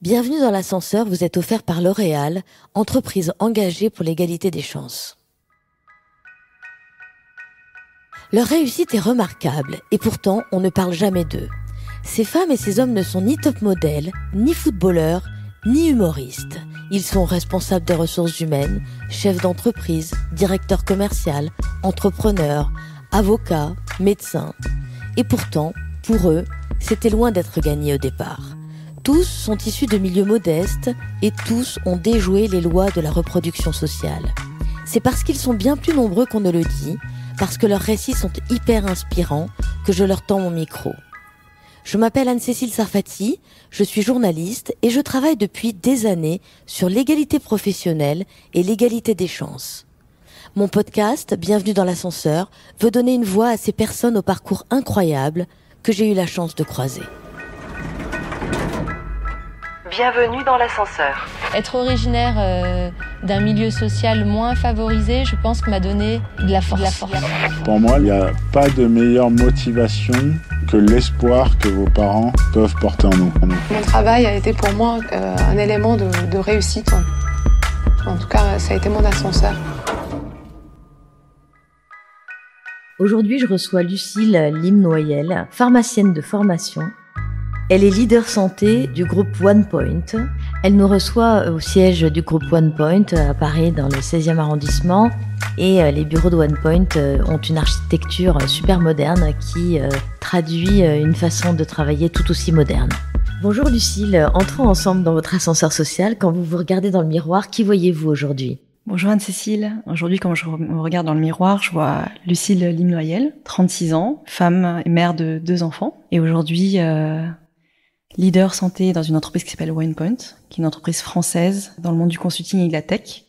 Bienvenue dans l'ascenseur, vous êtes offert par L'Oréal, entreprise engagée pour l'égalité des chances. Leur réussite est remarquable et pourtant on ne parle jamais d'eux. Ces femmes et ces hommes ne sont ni top modèles, ni footballeurs, ni humoristes. Ils sont responsables des ressources humaines, chefs d'entreprise, directeurs commerciaux, entrepreneurs, avocats, médecins. Et pourtant, pour eux, c'était loin d'être gagné au départ. Tous sont issus de milieux modestes et tous ont déjoué les lois de la reproduction sociale. C'est parce qu'ils sont bien plus nombreux qu'on ne le dit, parce que leurs récits sont hyper inspirants, que je leur tends mon micro. Je m'appelle Anne-Cécile Sarfati, je suis journaliste et je travaille depuis des années sur l'égalité professionnelle et l'égalité des chances. Mon podcast, Bienvenue dans l'ascenseur, veut donner une voix à ces personnes au parcours incroyable que j'ai eu la chance de croiser. Bienvenue dans l'ascenseur. Être originaire d'un milieu social moins favorisé, je pense que m'a donné de la force. Pour moi, il n'y a pas de meilleure motivation que l'espoir que vos parents peuvent porter en nous. Mon travail a été pour moi un élément de réussite. En tout cas, ça a été mon ascenseur. Aujourd'hui, je reçois Lucille Lim-Noyel, pharmacienne de formation. Elle est leader santé du groupe OnePoint. Elle nous reçoit au siège du groupe OnePoint à Paris dans le 16e arrondissement. Et les bureaux de OnePoint ont une architecture super moderne qui traduit une façon de travailler tout aussi moderne. Bonjour Lucille, entrons ensemble dans votre ascenseur social. Quand vous vous regardez dans le miroir, qui voyez-vous aujourd'hui ? Bonjour Anne-Cécile. Aujourd'hui, quand je me regarde dans le miroir, je vois Lucille Lim-Noyel, 36 ans, femme et mère de 2 enfants. Et aujourd'hui, leader santé dans une entreprise qui s'appelle OnePoint, qui est une entreprise française dans le monde du consulting et de la tech.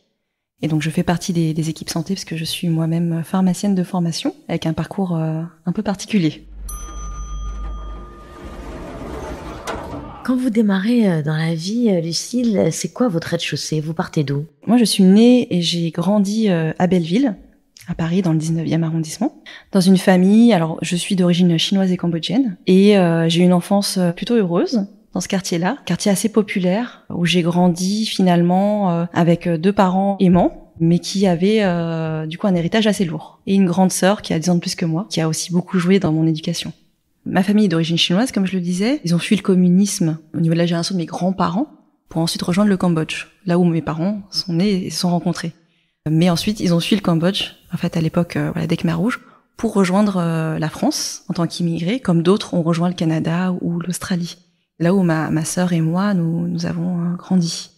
Et donc je fais partie des équipes santé parce que je suis moi-même pharmacienne de formation avec un parcours un peu particulier. Quand vous démarrez dans la vie, Lucille, c'est quoi votre rez-de-chaussée ? Vous partez d'où ? Moi je suis née et j'ai grandi à Belleville, à Paris, dans le 19e arrondissement, dans une famille, alors je suis d'origine chinoise et cambodgienne, et j'ai eu une enfance plutôt heureuse dans ce quartier-là, quartier assez populaire, où j'ai grandi finalement avec 2 parents aimants, mais qui avaient du coup un héritage assez lourd, et une grande sœur qui a 10 ans de plus que moi, qui a aussi beaucoup joué dans mon éducation. Ma famille est d'origine chinoise, comme je le disais, ils ont fui le communisme au niveau de la génération de mes grands-parents, pour ensuite rejoindre le Cambodge, là où mes parents sont nés et se sont rencontrés. Mais ensuite, ils ont fui le Cambodge, en fait, à l'époque, des Khmers rouges, pour rejoindre la France en tant qu'immigrés, comme d'autres ont rejoint le Canada ou l'Australie. Là où ma sœur et moi, nous avons grandi.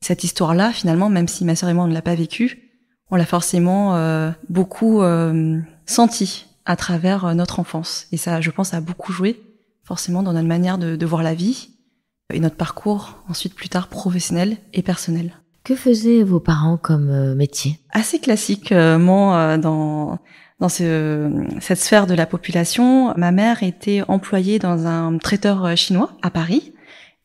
Cette histoire-là, finalement, même si ma sœur et moi, on ne l'a pas vécue, on l'a forcément beaucoup senti à travers notre enfance. Et ça, je pense, a beaucoup joué, forcément, dans notre manière de voir la vie et notre parcours, ensuite, plus tard, professionnel et personnel. Que faisaient vos parents comme métier ? Assez classiquement dans cette sphère de la population, ma mère était employée dans un traiteur chinois à Paris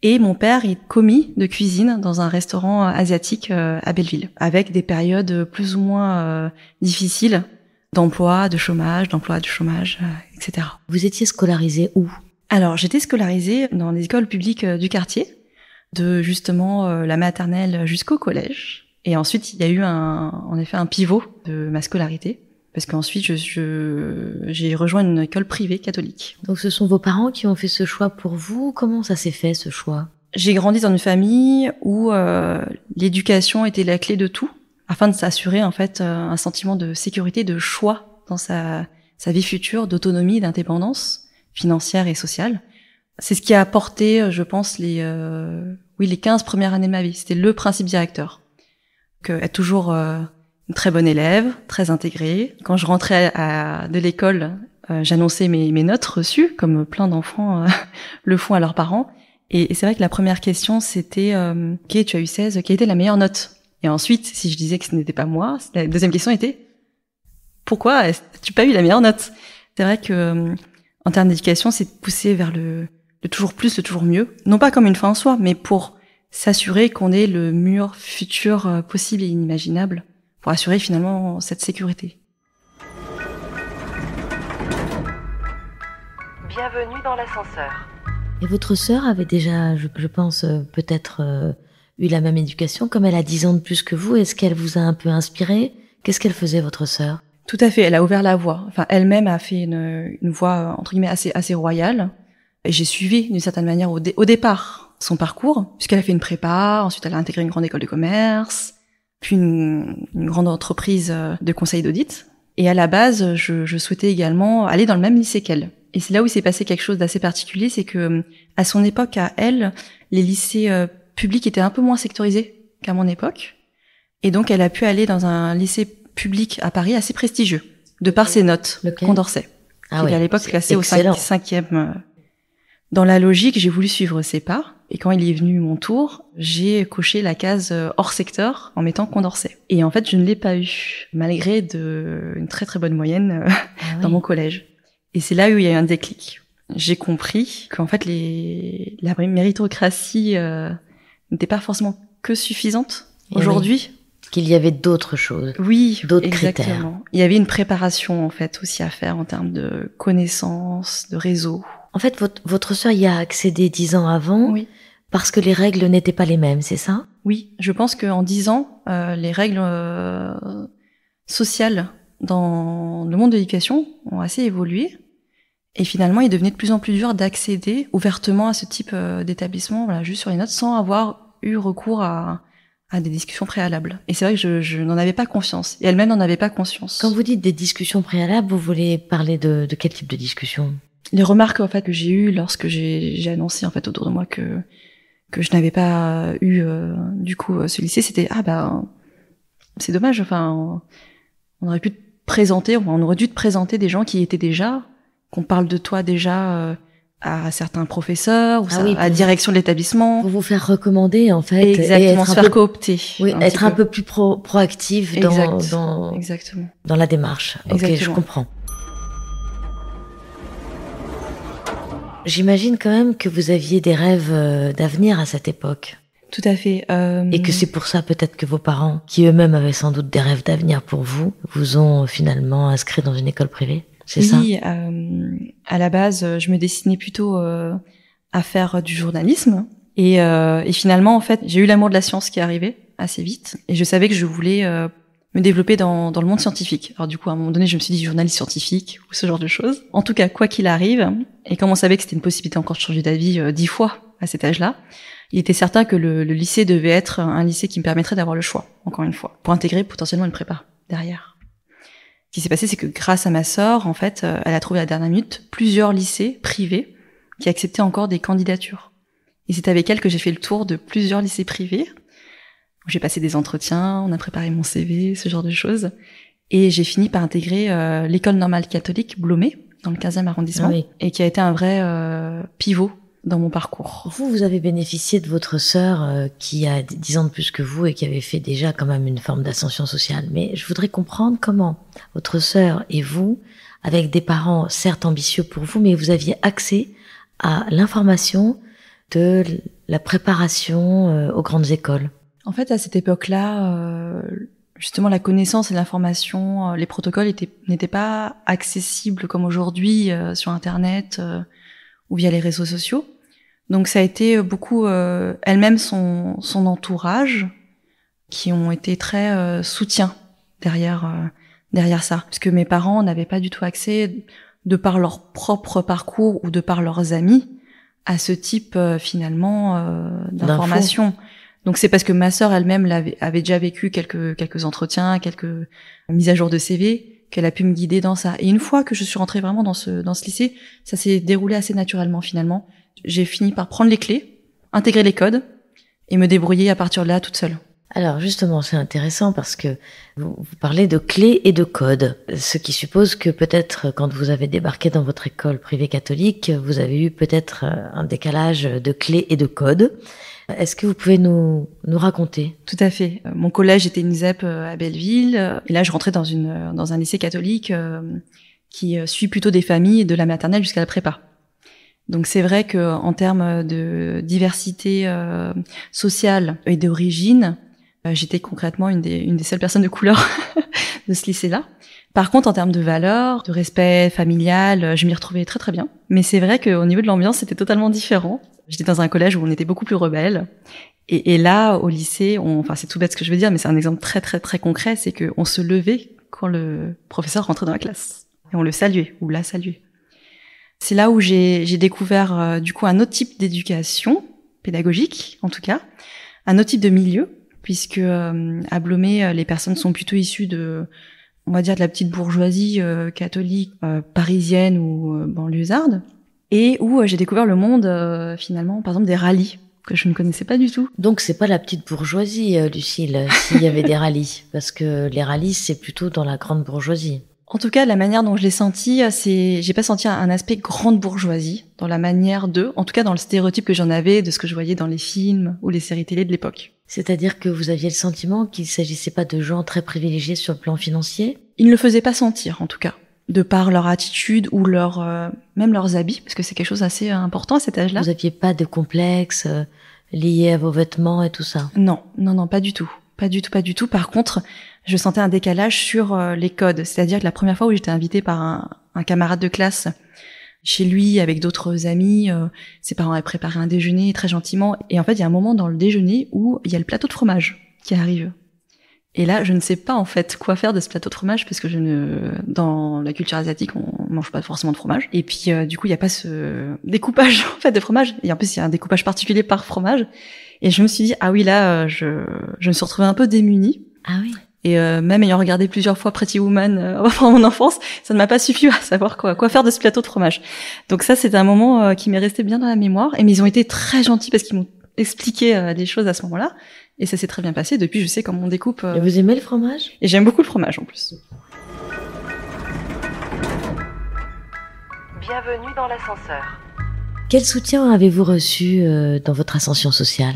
et mon père est commis de cuisine dans un restaurant asiatique à Belleville, avec des périodes plus ou moins difficiles d'emploi, de chômage, etc. Vous étiez scolarisée où ? Alors, j'étais scolarisée dans les écoles publiques du quartier, de justement la maternelle jusqu'au collège. Et ensuite, il y a eu en effet un pivot de ma scolarité, parce qu'ensuite, j'ai rejoint une école privée catholique. Donc ce sont vos parents qui ont fait ce choix pour vous ? Comment ça s'est fait, ce choix ? J'ai grandi dans une famille où l'éducation était la clé de tout, afin de s'assurer en fait un sentiment de sécurité, de choix dans sa vie future, d'autonomie, d'indépendance financière et sociale. C'est ce qui a apporté, je pense, les 15 premières années de ma vie. C'était le principe directeur. Être toujours une très bonne élève, très intégrée. Quand je rentrais de l'école, j'annonçais mes notes reçues, comme plein d'enfants le font à leurs parents. Et c'est vrai que la première question, c'était ok, tu as eu 16, quelle était la meilleure note ? Et ensuite, si je disais que ce n'était pas moi, la deuxième question était pourquoi n'as-tu pas eu la meilleure note ? C'est vrai que en termes d'éducation, c'est de pousser vers le toujours plus, le toujours mieux. Non pas comme une fin en soi, mais pour s'assurer qu'on ait le meilleur futur possible et inimaginable, pour assurer finalement cette sécurité. Bienvenue dans l'ascenseur. Et votre sœur avait déjà, je pense, peut-être eu la même éducation, comme elle a 10 ans de plus que vous. Est-ce qu'elle vous a un peu inspiré? Qu'est-ce qu'elle faisait, votre sœur? Tout à fait, elle a ouvert la voie. Enfin, elle-même a fait une voie, entre guillemets, assez royale. Et j'ai suivi, d'une certaine manière, au départ, son parcours, puisqu'elle a fait une prépa, ensuite elle a intégré une grande école de commerce, puis une grande entreprise de conseil d'audit. Et à la base, je souhaitais également aller dans le même lycée qu'elle. Et c'est là où il s'est passé quelque chose d'assez particulier, c'est que, à son époque, à elle, les lycées publics étaient un peu moins sectorisés qu'à mon époque. Et donc, elle a pu aller dans un lycée public à Paris assez prestigieux, de par ses notes, Condorcet. Ah qui à l'époque classé au 5e. Dans la logique, j'ai voulu suivre ses pas. Et quand il est venu mon tour, j'ai coché la case hors secteur en mettant Condorcet. Et en fait, je ne l'ai pas eu, malgré une très très bonne moyenne dans mon collège. Et c'est là où il y a eu un déclic. J'ai compris qu'en fait, la méritocratie n'était pas forcément que suffisante aujourd'hui. Qu'il y avait d'autres choses. Oui, d'autres exactement. critères. Il y avait une préparation, en fait, aussi à faire en termes de connaissances, de réseau. En fait, votre sœur y a accédé 10 ans avant. Oui. Parce que les règles n'étaient pas les mêmes, c'est ça? Oui, je pense qu'en 10 ans, les règles sociales dans le monde de l'éducation ont assez évolué. Et finalement, il devenait de plus en plus dur d'accéder ouvertement à ce type d'établissement, voilà, juste sur les notes, sans avoir eu recours à des discussions préalables. Et c'est vrai que je n'en avais pas conscience. Et elle-même n'en avait pas conscience. Quand vous dites des discussions préalables, vous voulez parler de quel type de discussion? Les remarques, en fait, que j'ai eues lorsque j'ai annoncé, en fait, autour de moi que je n'avais pas eu, du coup, ce lycée, c'était, c'est dommage, enfin, on aurait pu te présenter, on aurait dû te présenter des gens qui étaient déjà, qu'on parle de toi déjà à certains professeurs, ou à la direction de l'établissement. Pour vous faire recommander, en fait. Exactement, se faire coopter. Oui, être un peu plus proactif Exactement. Dans la démarche. Exactement. Ok, je comprends. J'imagine quand même que vous aviez des rêves d'avenir à cette époque. Tout à fait. Et que c'est pour ça peut-être que vos parents, qui eux-mêmes avaient sans doute des rêves d'avenir pour vous, vous ont finalement inscrit dans une école privée. C'est ça? Oui, à la base, je me destinais plutôt à faire du journalisme. Et finalement, en fait, j'ai eu l'amour de la science qui est arrivé assez vite. Et je savais que je voulais me développer dans le monde scientifique. Alors du coup, à un moment donné, je me suis dit journaliste scientifique ou ce genre de choses. En tout cas, quoi qu'il arrive, et comme on savait que c'était une possibilité encore de changer d'avis 10 fois à cet âge-là, il était certain que le lycée devait être un lycée qui me permettrait d'avoir le choix, encore une fois, pour intégrer potentiellement une prépa derrière. Ce qui s'est passé, c'est que grâce à ma sœur, en fait, elle a trouvé à la dernière minute plusieurs lycées privés qui acceptaient encore des candidatures. Et c'est avec elle que j'ai fait le tour de plusieurs lycées privés. J'ai passé des entretiens, on a préparé mon CV, ce genre de choses. Et j'ai fini par intégrer l'école normale catholique Blomet, dans le 15e arrondissement, et qui a été un vrai pivot dans mon parcours. Vous avez bénéficié de votre sœur qui a 10 ans de plus que vous et qui avait fait déjà quand même une forme d'ascension sociale. Mais je voudrais comprendre comment votre sœur et vous, avec des parents certes ambitieux pour vous, mais vous aviez accès à l'information de la préparation aux grandes écoles. En fait, à cette époque-là, justement, la connaissance et l'information, les protocoles n'étaient pas accessibles comme aujourd'hui sur Internet ou via les réseaux sociaux. Donc, ça a été beaucoup elle-même, son entourage, qui ont été très soutiens derrière ça, parce que mes parents n'avaient pas du tout accès, de par leur propre parcours ou de par leurs amis, à ce type finalement d'information. Donc c'est parce que ma sœur elle-même avait déjà vécu quelques entretiens, quelques mises à jour de CV, qu'elle a pu me guider dans ça. Et une fois que je suis rentrée vraiment dans ce lycée, ça s'est déroulé assez naturellement finalement. J'ai fini par prendre les clés, intégrer les codes et me débrouiller à partir de là toute seule. Alors justement, c'est intéressant parce que vous parlez de clés et de codes, ce qui suppose que peut-être quand vous avez débarqué dans votre école privée catholique, vous avez eu peut-être un décalage de clés et de codes. Est-ce que vous pouvez nous raconter? Tout à fait. Mon collège était une ZEP à Belleville, et là je rentrais dans un lycée catholique qui suit plutôt des familles de la maternelle jusqu'à la prépa. Donc c'est vrai que en termes de diversité sociale et d'origine, J'étais concrètement une des seules personnes de couleur de ce lycée-là. Par contre, en termes de valeurs, de respect familial, je m'y retrouvais très très bien. Mais c'est vrai qu'au niveau de l'ambiance, c'était totalement différent. J'étais dans un collège où on était beaucoup plus rebelles. Et là, au lycée, enfin c'est tout bête ce que je veux dire, mais c'est un exemple très très très concret, c'est qu'on se levait quand le professeur rentrait dans la classe. Et on le saluait, ou la saluait. C'est là où j'ai découvert du coup un autre type d'éducation, pédagogique en tout cas, un autre type de milieu, puisque à Blomé, les personnes sont plutôt issues de, on va dire, de la petite bourgeoisie catholique parisienne ou banlieusarde, et où j'ai découvert le monde finalement, par exemple, des rallyes que je ne connaissais pas du tout. Donc c'est pas la petite bourgeoisie, Lucille, s'il y avait des rallyes, parce que les rallyes c'est plutôt dans la grande bourgeoisie. En tout cas, la manière dont je l'ai senti, j'ai pas senti un aspect grande bourgeoisie dans la manière en tout cas dans le stéréotype que j'en avais de ce que je voyais dans les films ou les séries télé de l'époque. C'est-à-dire que vous aviez le sentiment qu'il s'agissait pas de gens très privilégiés sur le plan financier? Ils ne le faisaient pas sentir, en tout cas, de par leur attitude ou même leurs habits, parce que c'est quelque chose d'assez important à cet âge-là. Vous aviez pas de complexe lié à vos vêtements et tout ça? Non, pas du tout. Pas du tout. Par contre, je sentais un décalage sur les codes. C'est-à-dire que la première fois où j'étais invitée par un camarade de classe chez lui avec d'autres amis, ses parents avaient préparé un déjeuner très gentiment. Et en fait, il y a un moment dans le déjeuner où il y a le plateau de fromage qui arrive. Et là, je ne sais pas en fait quoi faire de ce plateau de fromage parce que dans la culture asiatique, on mange pas forcément de fromage. Et puis du coup, il y a pas ce découpage en fait de fromage. Et en plus, il y a un découpage particulier par fromage. Et je me suis dit ah oui là, je me suis retrouvée un peu démunie. Ah oui. Et même ayant regardé plusieurs fois Pretty Woman pendant mon enfance, ça ne m'a pas suffi à savoir quoi faire de ce plateau de fromage. Donc ça, c'est un moment qui m'est resté bien dans la mémoire. Mais ils ont été très gentils parce qu'ils m'ont expliqué des choses à ce moment-là. Et ça s'est très bien passé. Depuis, je sais comment on découpe. Et vous aimez le fromage? Et j'aime beaucoup le fromage en plus. Bienvenue dans l'ascenseur. Quel soutien avez-vous reçu dans votre ascension sociale?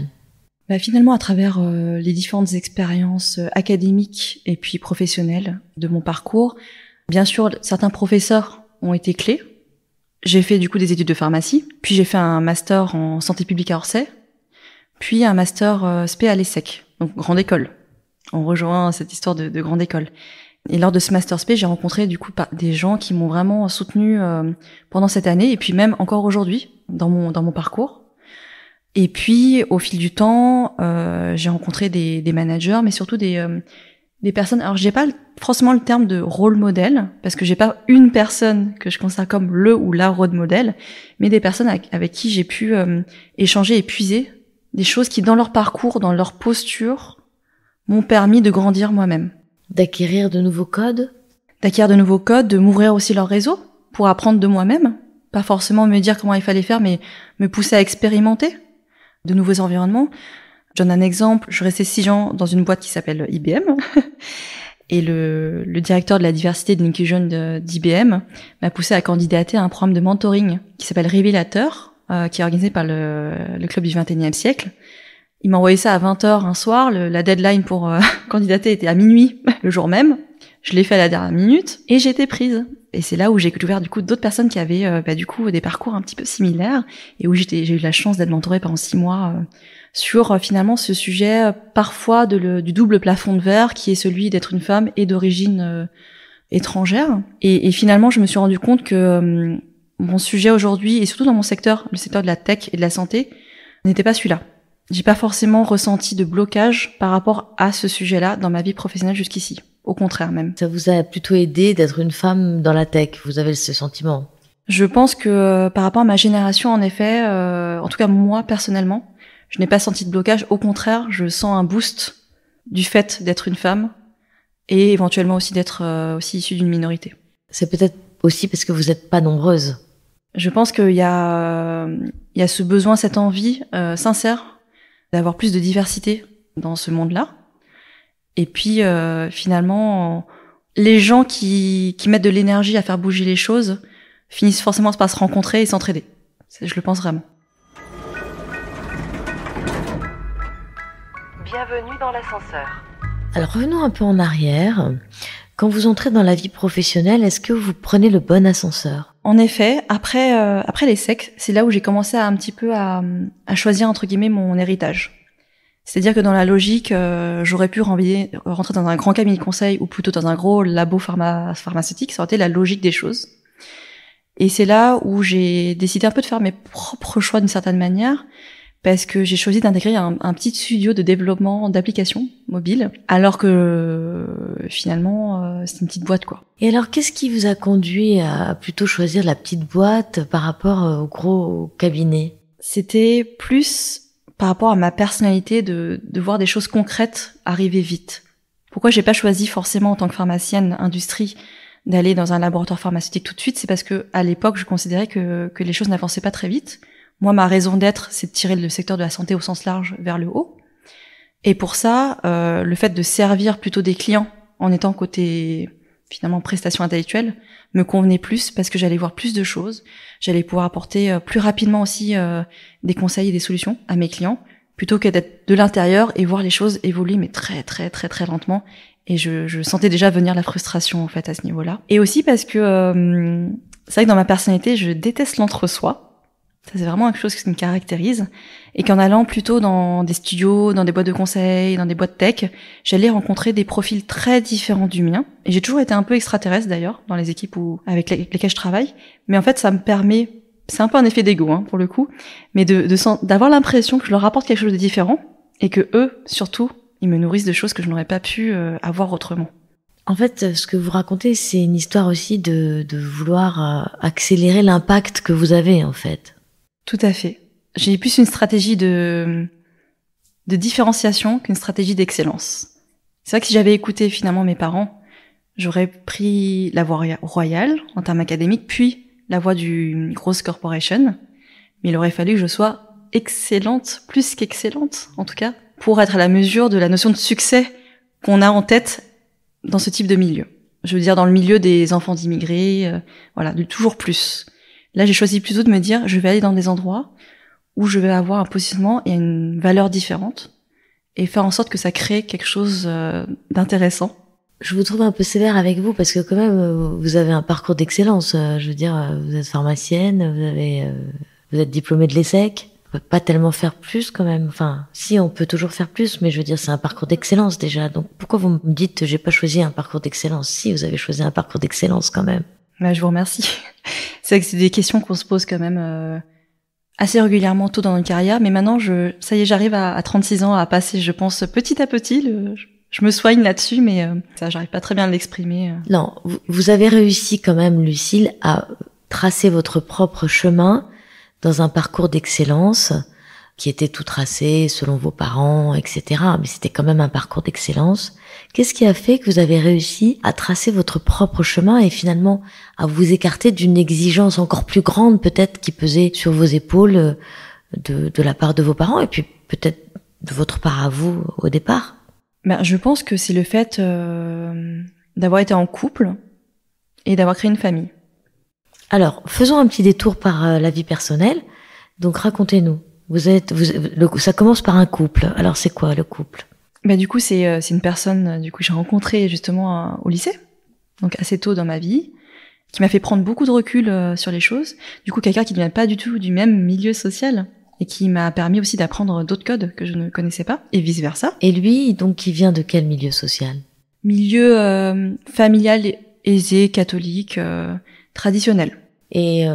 Finalement, à travers les différentes expériences académiques et puis professionnelles de mon parcours, bien sûr, certains professeurs ont été clés. J'ai fait du coup des études de pharmacie, puis j'ai fait un master en santé publique à Orsay, puis un master spé à l'ESSEC, donc grande école. On rejoint cette histoire de grande école. Et lors de ce master spé, j'ai rencontré du coup des gens qui m'ont vraiment soutenu pendant cette année, et puis même encore aujourd'hui dans mon parcours. Et puis, au fil du temps, j'ai rencontré des managers, mais surtout des personnes. Alors, j'ai pas forcément le terme de rôle modèle, parce que j'ai pas une personne que je considère comme le ou la rôle modèle, mais des personnes avec qui j'ai pu échanger et puiser des choses qui, dans leur parcours, dans leur posture, m'ont permis de grandir moi-même. D'acquérir de nouveaux codes? D'acquérir de nouveaux codes, de m'ouvrir aussi leur réseau pour apprendre de moi-même. Pas forcément me dire comment il fallait faire, mais me pousser à expérimenter de nouveaux environnements. Je donne un exemple. Je restais 6 ans dans une boîte qui s'appelle IBM. Et le directeur de la diversité et de l'inclusion d'IBM m'a poussé à candidater à un programme de mentoring qui s'appelle Révélateur, qui est organisé par le Club du 21e siècle. Il m'a envoyé ça à 20h un soir. La deadline pour candidater était à minuit le jour même. Je l'ai fait à la dernière minute et j'ai été prise. Et c'est là où j'ai découvert du coup d'autres personnes qui avaient du coup des parcours un petit peu similaires et où j'ai eu la chance d'être mentorée pendant 6 mois sur finalement ce sujet parfois du double plafond de verre qui est celui d'être une femme et d'origine étrangère. Et finalement, je me suis rendu compte que mon sujet aujourd'hui, et surtout dans mon secteur, le secteur de la tech et de la santé, n'était pas celui-là. J'ai pas forcément ressenti de blocage par rapport à ce sujet-là dans ma vie professionnelle jusqu'ici. Au contraire même. Ça vous a plutôt aidé d'être une femme dans la tech, vous avez ce sentiment? Je pense que par rapport à ma génération, en effet, en tout cas moi personnellement, je n'ai pas senti de blocage. Au contraire, je sens un boost du fait d'être une femme et éventuellement aussi d'être aussi issue d'une minorité. C'est peut-être aussi parce que vous n'êtes pas nombreuses. Je pense qu'il y a ce besoin, cette envie sincère d'avoir plus de diversité dans ce monde-là. Et puis finalement, les gens qui mettent de l'énergie à faire bouger les choses finissent forcément par se rencontrer et s'entraider. Je le pense vraiment. Bienvenue dans l'ascenseur. Alors revenons un peu en arrière. Quand vous entrez dans la vie professionnelle, est-ce que vous prenez le bon ascenseur? En effet, après l'ESSEC, c'est là où j'ai commencé un petit peu à choisir entre guillemets mon héritage. C'est-à-dire que dans la logique, j'aurais pu rentrer dans un grand cabinet de conseil ou plutôt dans un gros labo pharmaceutique, ça aurait été la logique des choses. Et c'est là où j'ai décidé un peu de faire mes propres choix d'une certaine manière, parce que j'ai choisi d'intégrer un petit studio de développement d'applications mobiles, alors que finalement, c'est une petite boîte, quoi. Et alors, qu'est-ce qui vous a conduit à plutôt choisir la petite boîte par rapport au gros cabinet? C'était plus par rapport à ma personnalité de voir des choses concrètes arriver vite. Pourquoi j'ai pas choisi forcément en tant que pharmacienne industrie d'aller dans un laboratoire pharmaceutique tout de suite? C'est parce que à l'époque, je considérais que les choses n'avançaient pas très vite. Moi, ma raison d'être, c'est de tirer le secteur de la santé au sens large vers le haut. Et pour ça, le fait de servir plutôt des clients en étant côté, finalement, prestation intellectuelle, me convenait plus parce que j'allais voir plus de choses. J'allais pouvoir apporter plus rapidement aussi des conseils et des solutions à mes clients, plutôt que d'être de l'intérieur et voir les choses évoluer, mais très, très, très, très lentement. Et je sentais déjà venir la frustration, en fait, à ce niveau-là. Et aussi parce que c'est vrai que dans ma personnalité, je déteste l'entre-soi. Ça, c'est vraiment quelque chose qui me caractérise. Et qu'en allant plutôt dans des studios, dans des boîtes de conseil, dans des boîtes tech, j'allais rencontrer des profils très différents du mien. Et j'ai toujours été un peu extraterrestre, d'ailleurs, dans les équipes avec lesquelles je travaille. Mais en fait, ça me permet, c'est un peu un effet d'ego, hein, pour le coup, mais d'avoir l'impression que je leur apporte quelque chose de différent et que eux, surtout, ils me nourrissent de choses que je n'aurais pas pu avoir autrement. En fait, ce que vous racontez, c'est une histoire aussi de vouloir accélérer l'impact que vous avez, en fait. Tout à fait. J'ai plus une stratégie de différenciation qu'une stratégie d'excellence. C'est vrai que si j'avais écouté finalement mes parents, j'aurais pris la voie royale en termes académiques, puis la voie d'une grosse corporation. Mais il aurait fallu que je sois excellente, plus qu'excellente en tout cas, pour être à la mesure de la notion de succès qu'on a en tête dans ce type de milieu. Je veux dire dans le milieu des enfants d'immigrés, voilà, de toujours plus. Là, j'ai choisi plutôt de me dire, je vais aller dans des endroits où je vais avoir un positionnement et une valeur différente et faire en sorte que ça crée quelque chose d'intéressant. Je vous trouve un peu sévère avec vous parce que quand même, vous avez un parcours d'excellence. Je veux dire, vous êtes pharmacienne, vous êtes diplômée de l'ESSEC. On peut pas tellement faire plus quand même. Enfin, si, on peut toujours faire plus, mais je veux dire, c'est un parcours d'excellence déjà. Donc, pourquoi vous me dites, j'ai pas choisi un parcours d'excellence? Si, vous avez choisi un parcours d'excellence quand même. Bah, je vous remercie. C'est vrai que c'est des questions qu'on se pose quand même assez régulièrement tôt dans notre carrière, mais maintenant, ça y est, j'arrive à 36 ans à passer, je pense, petit à petit. Je me soigne là-dessus, mais ça, j'arrive pas très bien à l'exprimer. Non, vous avez réussi quand même, Lucille, à tracer votre propre chemin dans un parcours d'excellence qui était tout tracé selon vos parents, etc. Mais c'était quand même un parcours d'excellence. Qu'est-ce qui a fait que vous avez réussi à tracer votre propre chemin et finalement à vous écarter d'une exigence encore plus grande peut-être qui pesait sur vos épaules de la part de vos parents et puis peut-être de votre part à vous au départ? Ben, je pense que c'est le fait d'avoir été en couple et d'avoir créé une famille. Alors, faisons un petit détour par la vie personnelle. Donc racontez-nous. Ça commence par un couple. Alors c'est quoi le couple? Bah du coup c'est une personne que j'ai rencontrée justement au lycée, donc assez tôt dans ma vie, qui m'a fait prendre beaucoup de recul sur les choses. Du coup quelqu'un qui ne vient pas du tout du même milieu social et qui m'a permis aussi d'apprendre d'autres codes que je ne connaissais pas et vice versa. Et lui donc qui vient de quel milieu social? Milieu familial aisé, catholique, traditionnel. Et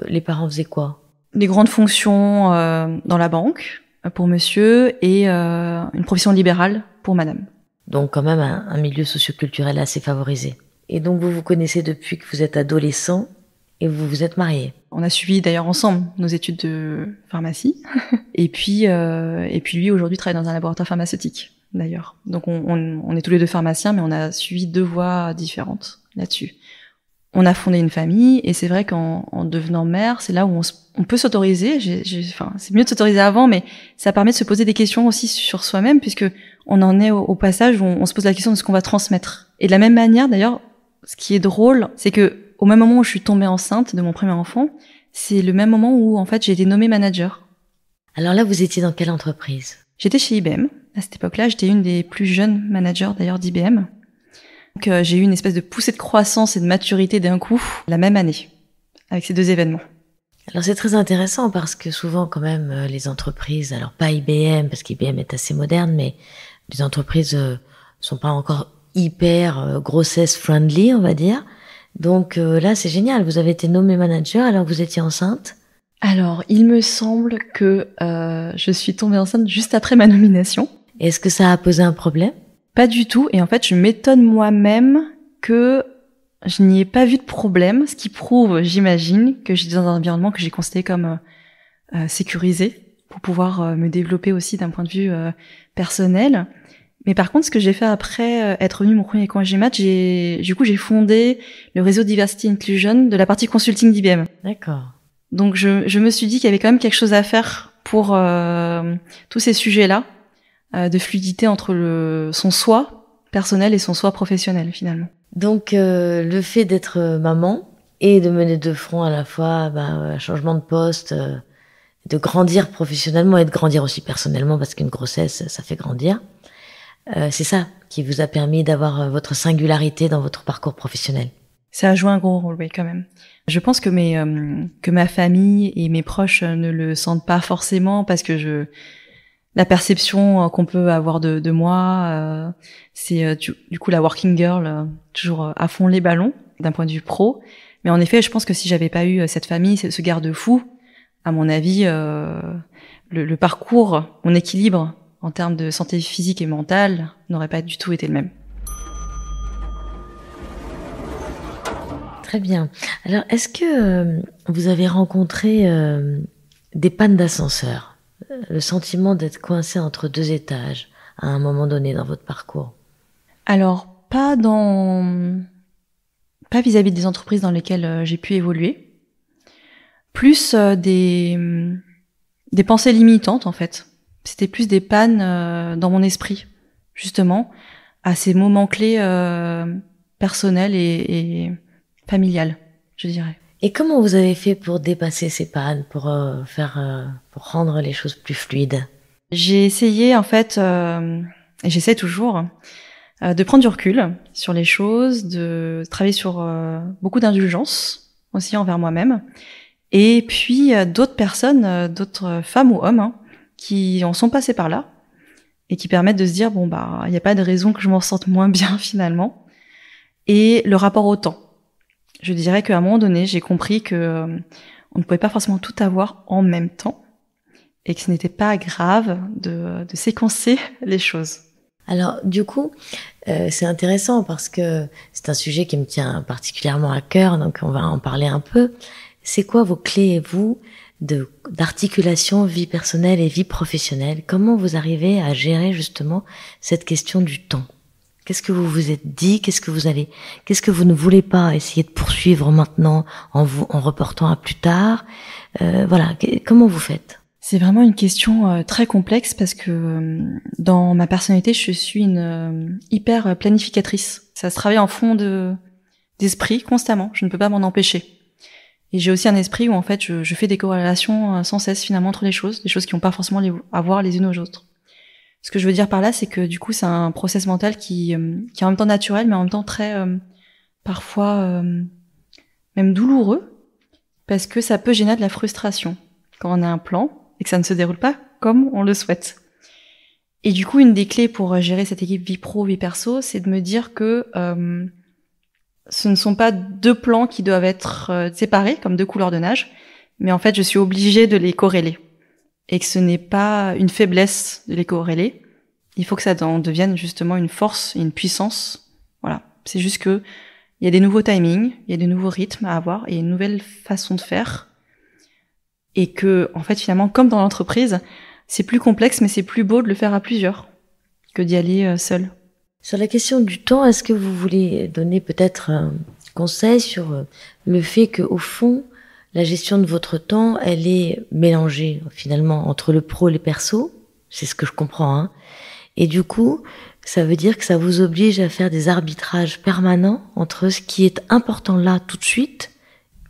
les parents faisaient quoi? Des grandes fonctions dans la banque pour monsieur et une profession libérale pour madame. Donc quand même un milieu socioculturel assez favorisé. Et donc vous vous connaissez depuis que vous êtes adolescent et vous vous êtes mariés. On a suivi d'ailleurs ensemble nos études de pharmacie. et puis lui aujourd'hui travaille dans un laboratoire pharmaceutique d'ailleurs. Donc on est tous les deux pharmaciens mais on a suivi deux voies différentes là-dessus. On a fondé une famille et c'est vrai qu'en devenant mère, c'est là où on peut s'autoriser. Enfin, c'est mieux de s'autoriser avant, mais ça permet de se poser des questions aussi sur soi-même, puisque on en est au passage où on se pose la question de ce qu'on va transmettre. Et de la même manière, d'ailleurs, ce qui est drôle, c'est que au même moment où je suis tombée enceinte de mon premier enfant, c'est le même moment où en fait j'ai été nommée manager. Alors là, vous étiez dans quelle entreprise? J'étais chez IBM. À cette époque-là, j'étais une des plus jeunes managers d'ailleurs d'IBM. Donc j'ai eu une espèce de poussée de croissance et de maturité d'un coup, la même année, avec ces deux événements. Alors c'est très intéressant parce que souvent quand même les entreprises, alors pas IBM parce qu'IBM est assez moderne, mais les entreprises sont pas encore hyper grossesse friendly, on va dire. Donc là c'est génial, vous avez été nommé manager alors que vous étiez enceinte. Alors, il me semble que je suis tombée enceinte juste après ma nomination. Est-ce que ça a posé un problème? Pas du tout, et en fait je m'étonne moi-même que je n'y ai pas vu de problème, ce qui prouve, j'imagine, que j'étais dans un environnement que j'ai considéré comme sécurisé pour pouvoir me développer aussi d'un point de vue personnel. Mais par contre, ce que j'ai fait après être venu mon premier congé mat, j'ai fondé le réseau Diversity Inclusion de la partie consulting d'IBM. D'accord. Donc je me suis dit qu'il y avait quand même quelque chose à faire pour tous ces sujets-là, de fluidité entre son soi personnel et son soi professionnel finalement. Donc le fait d'être maman et de mener de front à la fois un changement de poste, de grandir professionnellement et de grandir aussi personnellement parce qu'une grossesse ça fait grandir, c'est ça qui vous a permis d'avoir votre singularité dans votre parcours professionnel. Ça a joué un gros rôle, oui, quand même. Je pense que que ma famille et mes proches ne le sentent pas forcément parce que la perception qu'on peut avoir de moi, c'est du coup la working girl, toujours à fond les ballons d'un point de vue pro. Mais en effet, je pense que si j'avais pas eu cette famille, ce garde-fou, à mon avis, le parcours, mon équilibre en termes de santé physique et mentale n'aurait pas du tout été le même. Très bien. Alors, est-ce que vous avez rencontré des pannes d'ascenseur? Le sentiment d'être coincé entre deux étages à un moment donné dans votre parcours? Alors, pas vis-à-vis des entreprises dans lesquelles j'ai pu évoluer. Plus des pensées limitantes, en fait. C'était plus des pannes dans mon esprit, justement, à ces moments clés personnels et familial, je dirais. Et comment vous avez fait pour dépasser ces pannes, pour rendre les choses plus fluides? J'ai essayé, en fait, et j'essaie toujours, de prendre du recul sur les choses, de travailler sur beaucoup d'indulgence aussi envers moi-même, et puis d'autres personnes, d'autres femmes ou hommes, qui en sont passés par là, et qui permettent de se dire, bon, il n'y a pas de raison que je m'en sente moins bien, finalement. Et le rapport au temps. Je dirais qu'à un moment donné, j'ai compris que on ne pouvait pas forcément tout avoir en même temps et que ce n'était pas grave de séquencer les choses. Alors, du coup, c'est intéressant parce que c'est un sujet qui me tient particulièrement à cœur, donc on va en parler un peu. C'est quoi vos clés, vous, d'articulation vie personnelle et vie professionnelle? Comment vous arrivez à gérer justement cette question du temps? Qu'est-ce que vous vous êtes dit? Qu'est-ce que vous ne voulez pas essayer de poursuivre maintenant en reportant à plus tard? Voilà. Comment vous faites? C'est vraiment une question très complexe parce que dans ma personnalité, je suis une hyper planificatrice. Ça se travaille en fond d'esprit constamment. Je ne peux pas m'en empêcher. Et j'ai aussi un esprit où en fait, je fais des corrélations sans cesse finalement entre les choses, des choses qui n'ont pas forcément à voir les unes aux autres. Ce que je veux dire par là, c'est que du coup, c'est un process mental qui est en même temps naturel, mais en même temps très, parfois, même douloureux, parce que ça peut générer de la frustration quand on a un plan et que ça ne se déroule pas comme on le souhaite. Et du coup, une des clés pour gérer cette équipe vie pro, vie perso, c'est de me dire que ce ne sont pas deux plans qui doivent être séparés, comme deux couleurs de nage, mais en fait, je suis obligée de les corréler. Et que ce n'est pas une faiblesse de les corréler. Il faut que ça en devienne justement une force et une puissance. Voilà. C'est juste que il y a des nouveaux timings, il y a des nouveaux rythmes à avoir et une nouvelle façon de faire. Et que, en fait, finalement, comme dans l'entreprise, c'est plus complexe, mais c'est plus beau de le faire à plusieurs que d'y aller seul. Sur la question du temps, est-ce que vous voulez donner peut-être un conseil sur le fait que, au fond, la gestion de votre temps, elle est mélangée finalement entre le pro et le perso, c'est ce que je comprends, Et du coup, ça veut dire que ça vous oblige à faire des arbitrages permanents entre ce qui est important là tout de suite,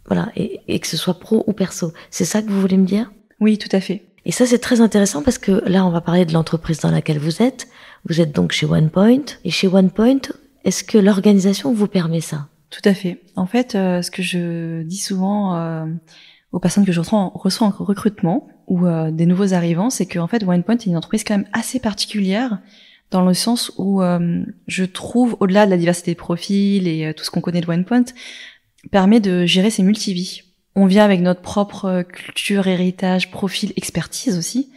voilà, et que ce soit pro ou perso. C'est ça que vous voulez me dire? Oui, tout à fait. Et ça, c'est très intéressant parce que là, on va parler de l'entreprise dans laquelle vous êtes. Vous êtes donc chez OnePoint. Et chez OnePoint, est-ce que l'organisation vous permet ça? Tout à fait. En fait, ce que je dis souvent aux personnes que je reçois en recrutement ou des nouveaux arrivants, c'est qu'en fait OnePoint est une entreprise quand même assez particulière dans le sens où je trouve, au-delà de la diversité de profils et tout ce qu'on connaît de OnePoint, permet de gérer ses multivies. On vient avec notre propre culture, héritage, profil, expertise aussi,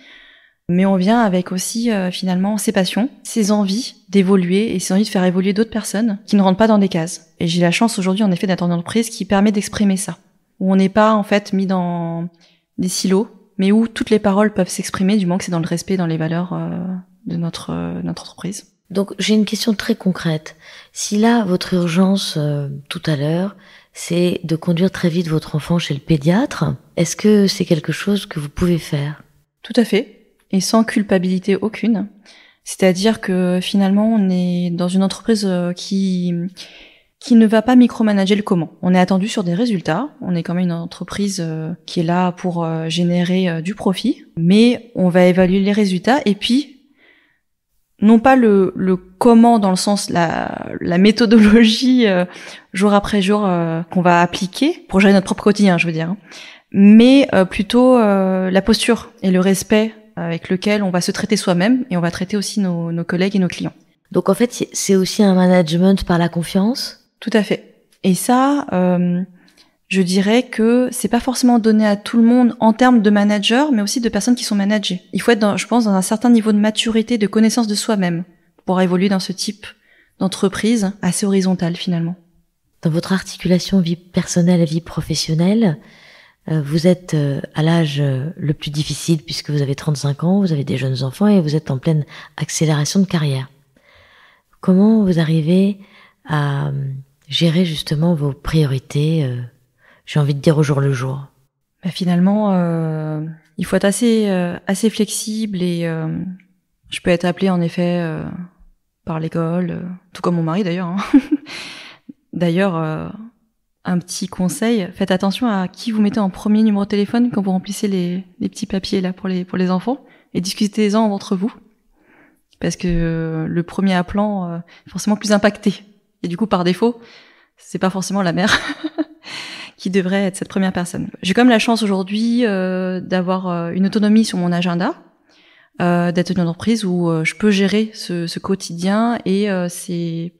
mais on vient avec aussi finalement ses passions, ses envies d'évoluer et ses envies de faire évoluer d'autres personnes qui ne rentrent pas dans des cases. Et j'ai la chance aujourd'hui en effet d'être en entreprise qui permet d'exprimer ça, où on n'est pas en fait mis dans des silos, mais où toutes les paroles peuvent s'exprimer du moment que c'est dans le respect, dans les valeurs de notre entreprise. Donc j'ai une question très concrète. Si là, votre urgence tout à l'heure, c'est de conduire très vite votre enfant chez le pédiatre, est-ce que c'est quelque chose que vous pouvez faire? Tout à fait, et sans culpabilité aucune. C'est-à-dire que finalement, on est dans une entreprise qui ne va pas micromanager le comment. On est attendu sur des résultats, on est quand même une entreprise qui est là pour générer du profit, mais on va évaluer les résultats et puis non pas le comment dans le sens la méthodologie jour après jour qu'on va appliquer pour gérer notre propre quotidien, je veux dire, mais plutôt la posture et le respect avec lequel on va se traiter soi-même et on va traiter aussi nos collègues et nos clients. Donc en fait, c'est aussi un management par la confiance? Tout à fait. Et ça, je dirais que c'est pas forcément donné à tout le monde en termes de manager, mais aussi de personnes qui sont managées. Il faut être, je pense, dans un certain niveau de maturité, de connaissance de soi-même pour évoluer dans ce type d'entreprise assez horizontale finalement. Dans votre articulation vie personnelle et vie professionnelle, vous êtes à l'âge le plus difficile puisque vous avez 35 ans, vous avez des jeunes enfants et vous êtes en pleine accélération de carrière. Comment vous arrivez à gérer justement vos priorités, j'ai envie de dire au jour le jour? Finalement, il faut être assez flexible et je peux être appelée en effet par l'école, tout comme mon mari d'ailleurs. Hein. D'ailleurs, un petit conseil, faites attention à qui vous mettez en premier numéro de téléphone quand vous remplissez les petits papiers là pour les enfants et discutez-en entre vous parce que le premier appelant est forcément plus impacté. Et du coup, par défaut, c'est pas forcément la mère qui devrait être cette première personne. J'ai quand même la chance aujourd'hui d'avoir une autonomie sur mon agenda, d'être une entreprise où je peux gérer ce quotidien et ces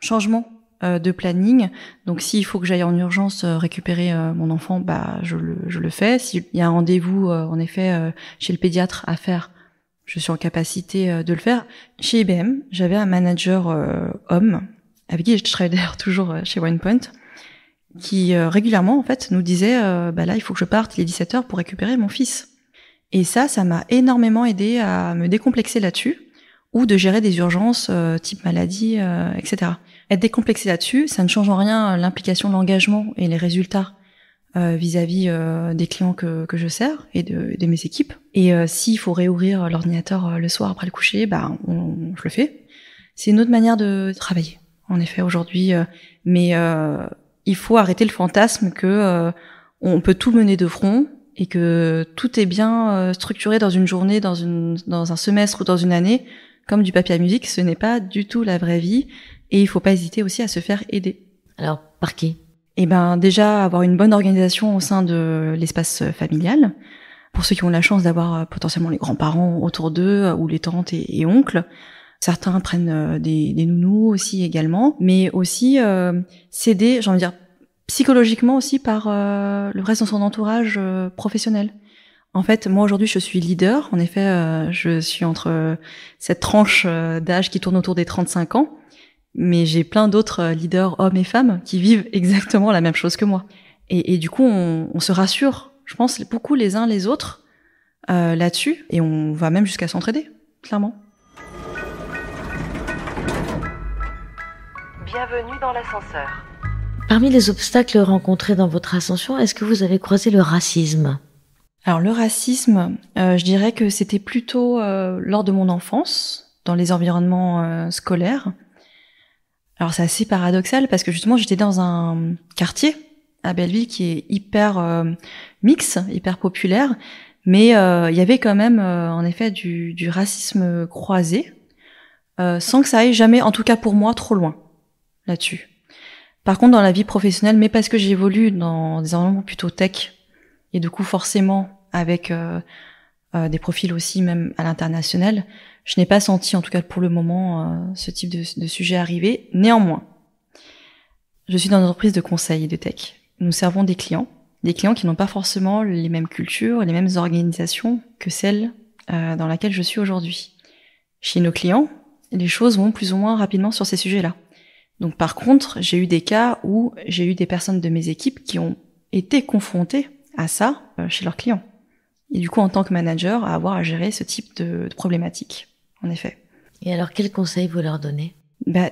changements de planning. Donc, s'il faut que j'aille en urgence récupérer mon enfant, je le fais. S'il y a un rendez-vous, en effet, chez le pédiatre à faire, je suis en capacité de le faire. Chez IBM, j'avais un manager homme avec qui je travaille d'ailleurs toujours chez OnePoint, qui régulièrement en fait nous disait là il faut que je parte, il est 17h pour récupérer mon fils. Et ça m'a énormément aidé à me décomplexer là-dessus ou de gérer des urgences type maladie, etc. Être décomplexé là-dessus, ça ne change en rien l'implication, l'engagement et les résultats vis-à-vis des clients que je sers et de mes équipes. Et s'il faut réouvrir l'ordinateur le soir après le coucher, je le fais. C'est une autre manière de travailler. En effet, aujourd'hui, mais il faut arrêter le fantasme que on peut tout mener de front et que tout est bien structuré dans une journée, dans un semestre ou dans une année, comme du papier à musique. Ce n'est pas du tout la vraie vie et il faut pas hésiter aussi à se faire aider. Alors, par qui? Déjà, avoir une bonne organisation au sein de l'espace familial. Pour ceux qui ont la chance d'avoir potentiellement les grands-parents autour d'eux ou les tantes et oncles. Certains prennent des nounous aussi également, mais aussi s'aider, j'ai envie de dire, psychologiquement aussi par le reste de son entourage professionnel. En fait, moi aujourd'hui, je suis leader. En effet, je suis entre cette tranche d'âge qui tourne autour des 35 ans, mais j'ai plein d'autres leaders, hommes et femmes, qui vivent exactement la même chose que moi. Et du coup, on se rassure, je pense, beaucoup les uns les autres là-dessus, et on va même jusqu'à s'entraider, clairement. Bienvenue dans l'ascenseur. Parmi les obstacles rencontrés dans votre ascension, est-ce que vous avez croisé le racisme? Alors le racisme, je dirais que c'était plutôt lors de mon enfance, dans les environnements scolaires. Alors c'est assez paradoxal parce que justement j'étais dans un quartier à Belleville qui est hyper mix, hyper populaire, mais il y avait quand même en effet du racisme croisé, sans que ça aille jamais, en tout cas pour moi, trop loin là-dessus. Par contre, dans la vie professionnelle, mais parce que j'évolue dans des environnements plutôt tech Et du coup, forcément, avec des profils aussi même à l'international, je n'ai pas senti, en tout cas pour le moment, ce type de sujet arriver. Néanmoins, je suis dans une entreprise de conseil et de tech. Nous servons des clients qui n'ont pas forcément les mêmes cultures, les mêmes organisations que celles dans laquelle je suis aujourd'hui. Chez nos clients, les choses vont plus ou moins rapidement sur ces sujets-là. Donc par contre, j'ai eu des cas où j'ai eu des personnes de mes équipes qui ont été confrontées à ça chez leurs clients. Et du coup, en tant que manager, à avoir à gérer ce type de problématique, en effet. Et alors, quels conseils vous leur donnez ?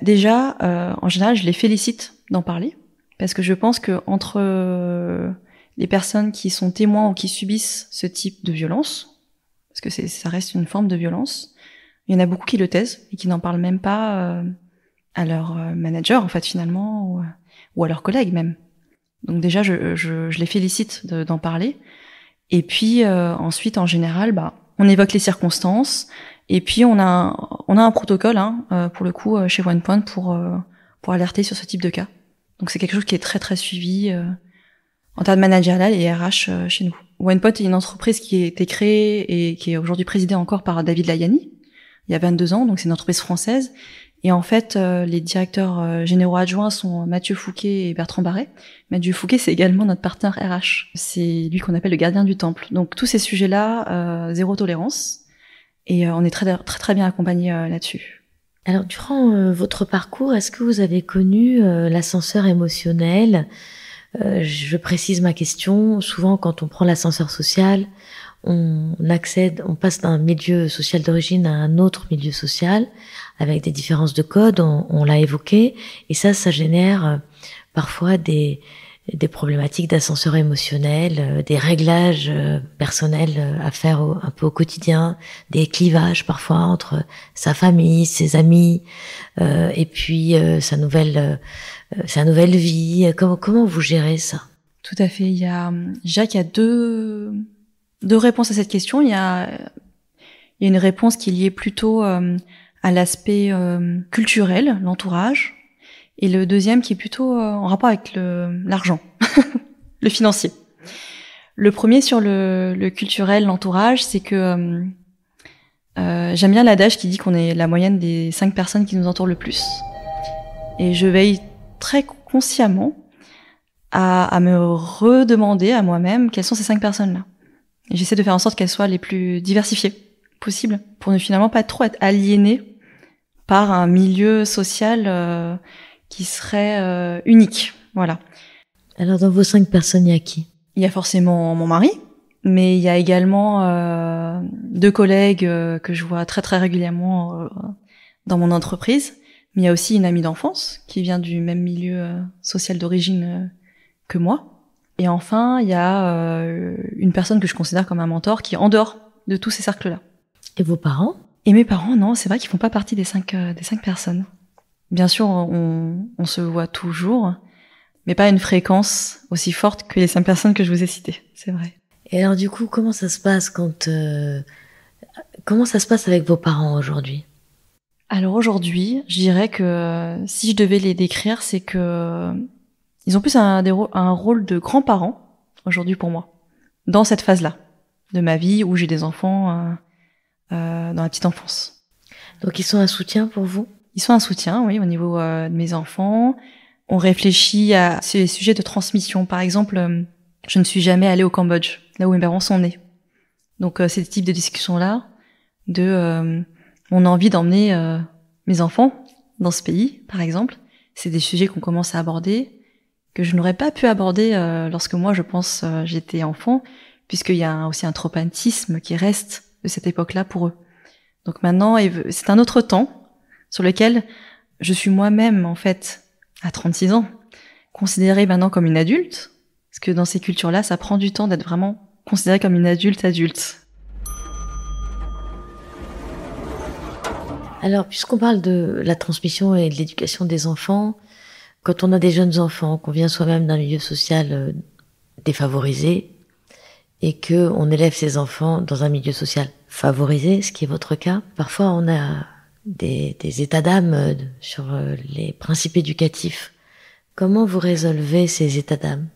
Déjà, en général, je les félicite d'en parler, parce que je pense que entre les personnes qui sont témoins ou qui subissent ce type de violence, parce que ça reste une forme de violence, il y en a beaucoup qui le taisent et qui n'en parlent même pas à leur manager, en fait, finalement, ou à leurs collègues même. Donc déjà, je les félicite d'en parler. Et puis ensuite, en général, on évoque les circonstances. Et puis on a un protocole, pour le coup, chez OnePoint pour alerter sur ce type de cas. Donc c'est quelque chose qui est très très suivi en termes managérial et RH chez nous. OnePoint est une entreprise qui a été créée et qui est aujourd'hui présidée encore par David Layani, il y a 22 ans, donc c'est une entreprise française. Et en fait, les directeurs généraux adjoints sont Mathieu Fouquet et Bertrand Barret. Mathieu Fouquet, c'est également notre partenaire RH. C'est lui qu'on appelle le gardien du temple. Donc tous ces sujets-là, zéro tolérance. Et on est très très très bien accompagnés là-dessus. Alors, durant votre parcours, est-ce que vous avez connu l'ascenseur émotionnel ? Je précise ma question. Souvent, quand on prend l'ascenseur social, on passe d'un milieu social d'origine à un autre milieu social, avec des différences de code, on l'a évoqué, et ça génère parfois des problématiques d'ascenseur émotionnel, des réglages personnels à faire un peu au quotidien, des clivages parfois entre sa famille, ses amis, et puis sa nouvelle vie. Comment vous gérez ça ? Tout à fait. Jacques, il y a deux réponses à cette question. Il y a une réponse qui est liée plutôt à l'aspect culturel, l'entourage, et le deuxième qui est plutôt en rapport avec l'argent, le financier. Le premier sur le culturel, l'entourage, c'est que j'aime bien l'adage qui dit qu'on est la moyenne des 5 personnes qui nous entourent le plus. Et je veille très consciemment à me redemander à moi-même quelles sont ces 5 personnes-là. Et j'essaie de faire en sorte qu'elles soient les plus diversifiées possible, pour ne finalement pas trop être aliéné par un milieu social qui serait unique. Voilà. Alors dans vos 5 personnes, il y a qui ? Il y a forcément mon mari, mais il y a également 2 collègues que je vois très très régulièrement dans mon entreprise. Mais il y a aussi une amie d'enfance qui vient du même milieu social d'origine que moi. Et enfin, il y a une personne que je considère comme un mentor qui est en dehors de tous ces cercles-là. Et vos parents ? Et mes parents, non, c'est vrai qu'ils font pas partie des 5 personnes. Bien sûr, on se voit toujours, mais pas à une fréquence aussi forte que les 5 personnes que je vous ai citées, c'est vrai. Et alors du coup, comment ça se passe avec vos parents aujourd'hui ? Alors aujourd'hui, je dirais que si je devais les décrire, c'est que ils ont plus un rôle de grands-parents aujourd'hui pour moi, dans cette phase-là de ma vie où j'ai des enfants dans la petite enfance. Donc ils sont un soutien pour vous ? Ils sont un soutien, oui, au niveau de mes enfants. On réfléchit à ces sujets de transmission. Par exemple, je ne suis jamais allée au Cambodge, là où mes parents sont nés. Donc c'est ce type de discussion-là, on a envie d'emmener mes enfants dans ce pays, par exemple. C'est des sujets qu'on commence à aborder, que je n'aurais pas pu aborder lorsque moi, je pense, j'étais enfant, puisqu'il y a aussi un traumatisme qui reste de cette époque-là pour eux. Donc maintenant, c'est un autre temps sur lequel je suis moi-même, en fait, à 36 ans, considérée maintenant comme une adulte, parce que dans ces cultures-là, ça prend du temps d'être vraiment considérée comme une adulte. Alors, puisqu'on parle de la transmission et de l'éducation des enfants, quand on a des jeunes enfants, qu'on vient soi-même d'un milieu social défavorisé, et que on élève ses enfants dans un milieu social favorisé, ce qui est votre cas, parfois on a des états d'âme sur les principes éducatifs. Comment vous résolvez ces états d'âme ?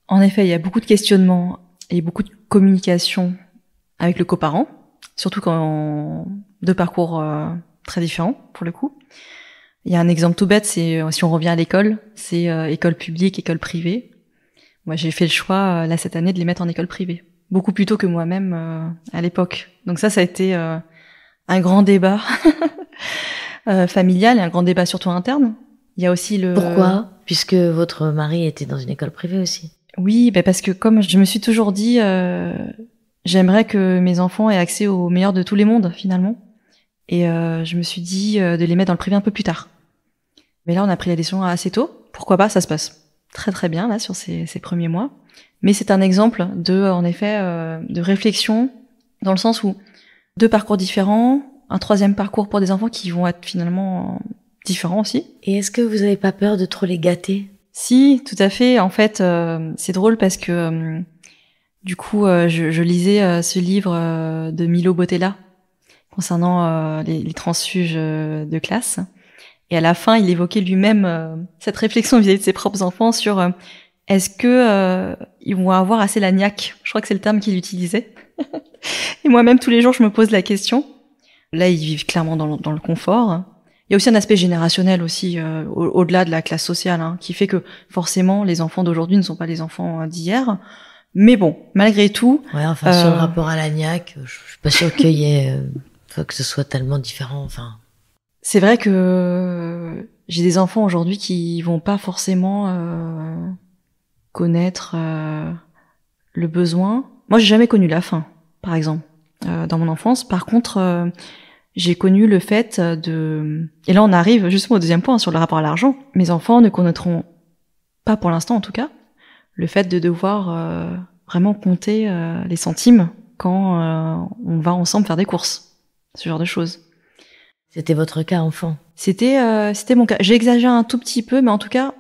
En effet, il y a beaucoup de questionnements et beaucoup de communication avec le coparent, surtout quand deux parcours très différents pour le coup. Il y a un exemple tout bête, c'est si on revient à l'école, c'est école publique, école privée. Moi, j'ai fait le choix là cette année de les mettre en école privée, beaucoup plus tôt que moi-même à l'époque. Donc ça a été un grand débat familial et un grand débat surtout interne. Il y a aussi le... Pourquoi ? Puisque votre mari était dans une école privée aussi. Oui, parce que comme je me suis toujours dit, j'aimerais que mes enfants aient accès au meilleur de tous les mondes finalement. Et je me suis dit de les mettre dans le privé un peu plus tard. Mais là, on a pris la décision assez tôt. Pourquoi pas ? Ça se passe très très bien là sur ces premiers mois. Mais c'est un exemple en effet, de réflexion dans le sens où deux parcours différents, un troisième parcours pour des enfants qui vont être finalement différents aussi. Et est-ce que vous avez pas peur de trop les gâter ? Si, tout à fait. En fait, c'est drôle parce que du coup, je lisais ce livre de Milo Bottella concernant les transfuges de classe. Et à la fin, il évoquait lui-même cette réflexion vis-à-vis de ses propres enfants sur est-ce que ils vont avoir assez la niaque ? Je crois que c'est le terme qu'il utilisait. Et moi-même, tous les jours, je me pose la question. Là, ils vivent clairement dans le confort. Il y a aussi un aspect générationnel aussi, au-delà de la classe sociale, qui fait que forcément, les enfants d'aujourd'hui ne sont pas les enfants d'hier. Mais bon, malgré tout... Ouais, enfin, sur le rapport à la niaque, je suis pas sûre qu'il y ait... que ce soit tellement différent, enfin... C'est vrai que j'ai des enfants aujourd'hui qui vont pas forcément connaître le besoin. Moi, j'ai jamais connu la faim, par exemple, dans mon enfance. Par contre, j'ai connu le fait de... Et là, on arrive justement au deuxième point, sur le rapport à l'argent. Mes enfants ne connaîtront pas, pour l'instant en tout cas, le fait de devoir vraiment compter les centimes quand on va ensemble faire des courses. Ce genre de choses. C'était votre cas enfant ? C'était mon cas. J'exagère un tout petit peu, mais en tout cas,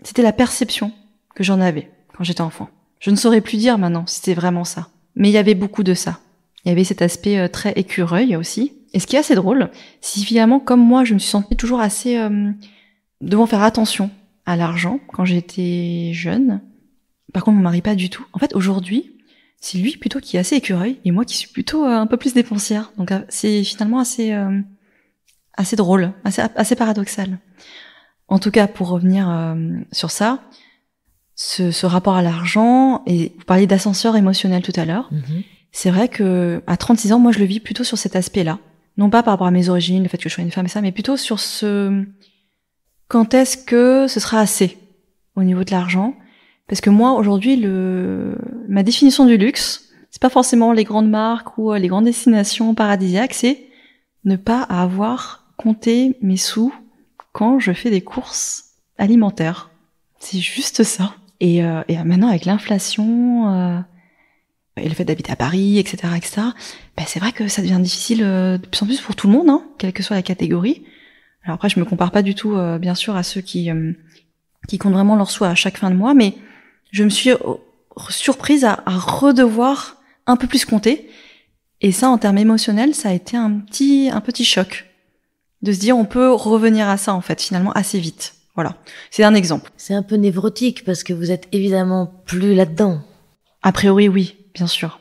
c'était la perception que j'en avais quand j'étais enfant. Je ne saurais plus dire maintenant si c'était vraiment ça. Mais il y avait beaucoup de ça. Il y avait cet aspect très écureuil aussi. Et ce qui est assez drôle, c'est finalement, comme moi, je me suis sentie toujours assez devant faire attention à l'argent quand j'étais jeune. Par contre, mon mari pas du tout. En fait, aujourd'hui, c'est lui plutôt qui est assez écureuil et moi qui suis plutôt un peu plus dépensière. Donc c'est finalement assez drôle, assez paradoxal. En tout cas, pour revenir sur ça, ce rapport à l'argent, et vous parliez d'ascenseur émotionnel tout à l'heure, c'est vrai que à 36 ans, moi je le vis plutôt sur cet aspect-là. Non pas par rapport à mes origines, le fait que je sois une femme et ça, mais plutôt sur quand est-ce que ce sera assez au niveau de l'argent. Parce que moi, aujourd'hui, ma définition du luxe, c'est pas forcément les grandes marques ou les grandes destinations paradisiaques, c'est ne pas avoir compté mes sous quand je fais des courses alimentaires. C'est juste ça. Et maintenant, avec l'inflation et le fait d'habiter à Paris, etc., c'est vrai que ça devient difficile de plus en plus pour tout le monde, quelle que soit la catégorie. Alors après, je me compare pas du tout, bien sûr, à ceux qui comptent vraiment leurs sous à chaque fin de mois, mais je me suis surprise à redevoir un peu plus compter. Et ça, en termes émotionnels, ça a été un petit choc. De se dire, on peut revenir à ça, en fait, finalement, assez vite. Voilà. C'est un exemple. C'est un peu névrotique, parce que vous êtes évidemment plus là-dedans. A priori, oui, bien sûr.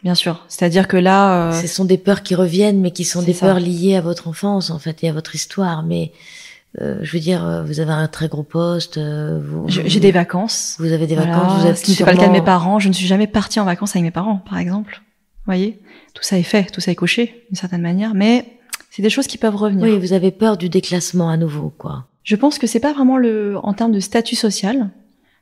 Bien sûr. C'est-à-dire que là... Ce sont des peurs qui reviennent, mais qui sont des peurs liées à votre enfance, en fait, et à votre histoire. Mais, je veux dire, vous avez un très gros poste. J'ai des vacances. Vous avez des vacances. Vous êtes ce n'était pas le cas de mes parents. Je ne suis jamais partie en vacances avec mes parents, par exemple. Vous voyez ? Tout ça est fait, tout ça est coché, d'une certaine manière. Mais c'est des choses qui peuvent revenir. Oui, vous avez peur du déclassement à nouveau, quoi. Je pense que c'est pas vraiment en termes de statut social,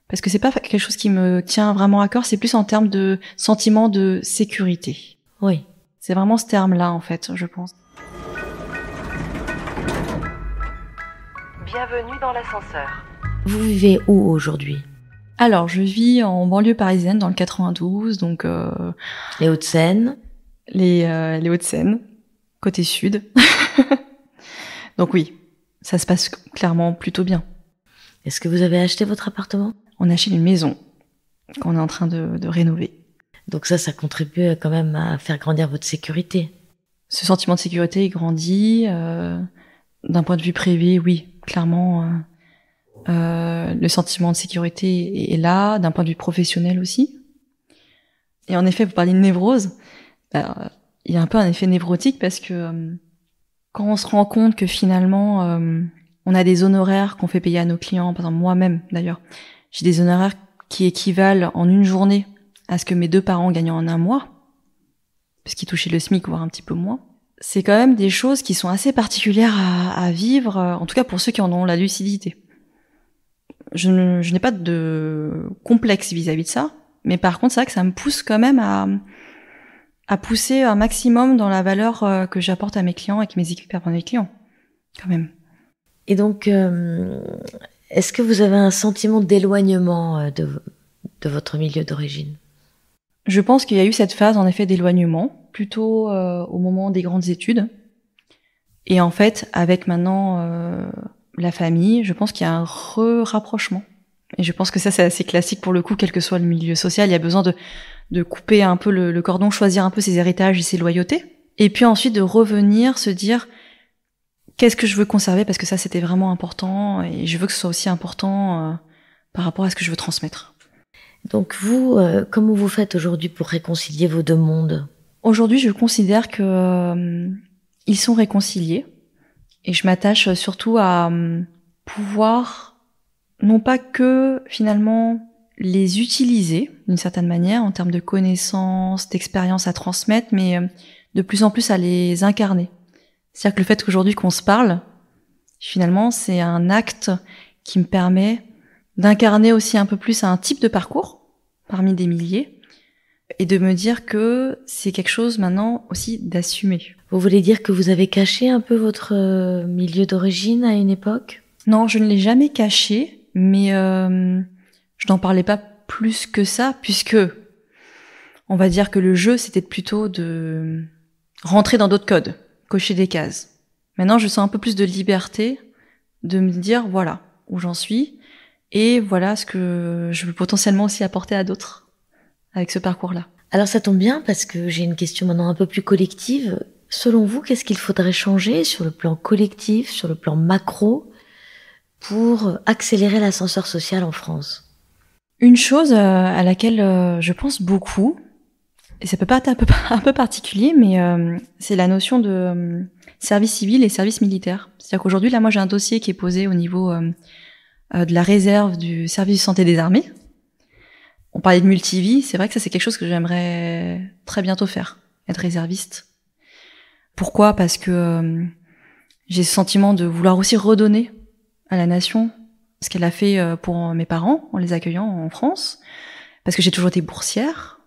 parce que c'est pas quelque chose qui me tient vraiment à cœur, c'est plus en termes de sentiment de sécurité. Oui. C'est vraiment ce terme-là, en fait, je pense. Bienvenue dans l'ascenseur. Vous vivez où aujourd'hui ? Alors, je vis en banlieue parisienne, dans le 92, donc... Les Hauts-de-Seine. Les Hauts-de-Seine, côté sud. Donc oui, ça se passe clairement plutôt bien. Est-ce que vous avez acheté votre appartement ? On a acheté une maison qu'on est en train de rénover. Donc ça contribue quand même à faire grandir votre sécurité. Ce sentiment de sécurité, il grandit. D'un point de vue privé, oui, clairement... le sentiment de sécurité est là, d'un point de vue professionnel aussi. Et en effet, vous parlez de névrose. Il y a un peu un effet névrotique parce que quand on se rend compte que finalement, on a des honoraires qu'on fait payer à nos clients, par exemple moi-même d'ailleurs, j'ai des honoraires qui équivalent en une journée à ce que mes 2 parents gagnent en un mois, parce qu'ils touchaient le SMIC, voire un petit peu moins. C'est quand même des choses qui sont assez particulières à vivre, en tout cas pour ceux qui en ont la lucidité. Je n'ai pas de complexe vis-à-vis de ça, mais par contre, c'est vrai que ça me pousse quand même à pousser un maximum dans la valeur que j'apporte à mes clients et que mes équipes apportent à mes clients, quand même. Et donc, est-ce que vous avez un sentiment d'éloignement de votre milieu d'origine ? Je pense qu'il y a eu cette phase, en effet, d'éloignement, plutôt au moment des grandes études. Et en fait, avec maintenant la famille, je pense qu'il y a un rapprochement. Et je pense que ça, c'est assez classique pour le coup, quel que soit le milieu social. Il y a besoin de couper un peu le cordon, choisir un peu ses héritages et ses loyautés. Et puis ensuite de revenir, se dire qu'est-ce que je veux conserver, parce que ça, c'était vraiment important. Et je veux que ce soit aussi important par rapport à ce que je veux transmettre. Donc vous, comment vous faites aujourd'hui pour réconcilier vos 2 mondes ? Aujourd'hui, je considère que ils sont réconciliés. Et je m'attache surtout à pouvoir, non pas que finalement les utiliser d'une certaine manière en termes de connaissances, d'expériences à transmettre, mais de plus en plus à les incarner. C'est-à-dire que le fait qu'aujourd'hui qu'on se parle, finalement, c'est un acte qui me permet d'incarner aussi un peu plus un type de parcours parmi des milliers et de me dire que c'est quelque chose maintenant aussi d'assumer. Vous voulez dire que vous avez caché un peu votre milieu d'origine à une époque ? Non, je ne l'ai jamais caché, mais je n'en parlais pas plus que ça, puisque on va dire que le jeu, c'était plutôt de rentrer dans d'autres codes, cocher des cases. Maintenant, je sens un peu plus de liberté de me dire, voilà où j'en suis, et voilà ce que je peux potentiellement aussi apporter à d'autres avec ce parcours-là. Alors ça tombe bien, parce que j'ai une question maintenant un peu plus collective. Selon vous, qu'est-ce qu'il faudrait changer sur le plan collectif, sur le plan macro, pour accélérer l'ascenseur social en France ? Une chose à laquelle je pense beaucoup, et ça peut pas être un peu particulier, mais c'est la notion de service civil et service militaire. C'est-à-dire qu'aujourd'hui, là, moi, j'ai un dossier qui est posé au niveau de la réserve du service de santé des armées. On parlait de multivie, c'est vrai que ça, c'est quelque chose que j'aimerais très bientôt faire, être réserviste. Pourquoi ? Parce que j'ai ce sentiment de vouloir aussi redonner à la nation ce qu'elle a fait pour mes parents en les accueillant en France, parce que j'ai toujours été boursière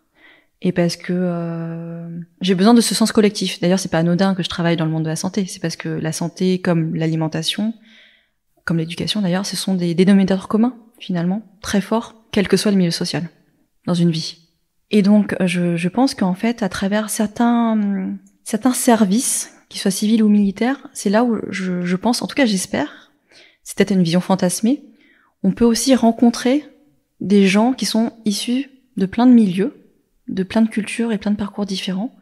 et parce que j'ai besoin de ce sens collectif. D'ailleurs, c'est pas anodin que je travaille dans le monde de la santé, c'est parce que la santé, comme l'alimentation, comme l'éducation d'ailleurs, ce sont des dénominateurs communs finalement, très forts, quel que soit le milieu social dans une vie. Et donc, je pense qu'en fait, à travers certains services, qu'ils soient civils ou militaires, c'est là où je pense, en tout cas j'espère, c'est peut-être une vision fantasmée, on peut aussi rencontrer des gens qui sont issus de plein de milieux, de plein de cultures et plein de parcours différents,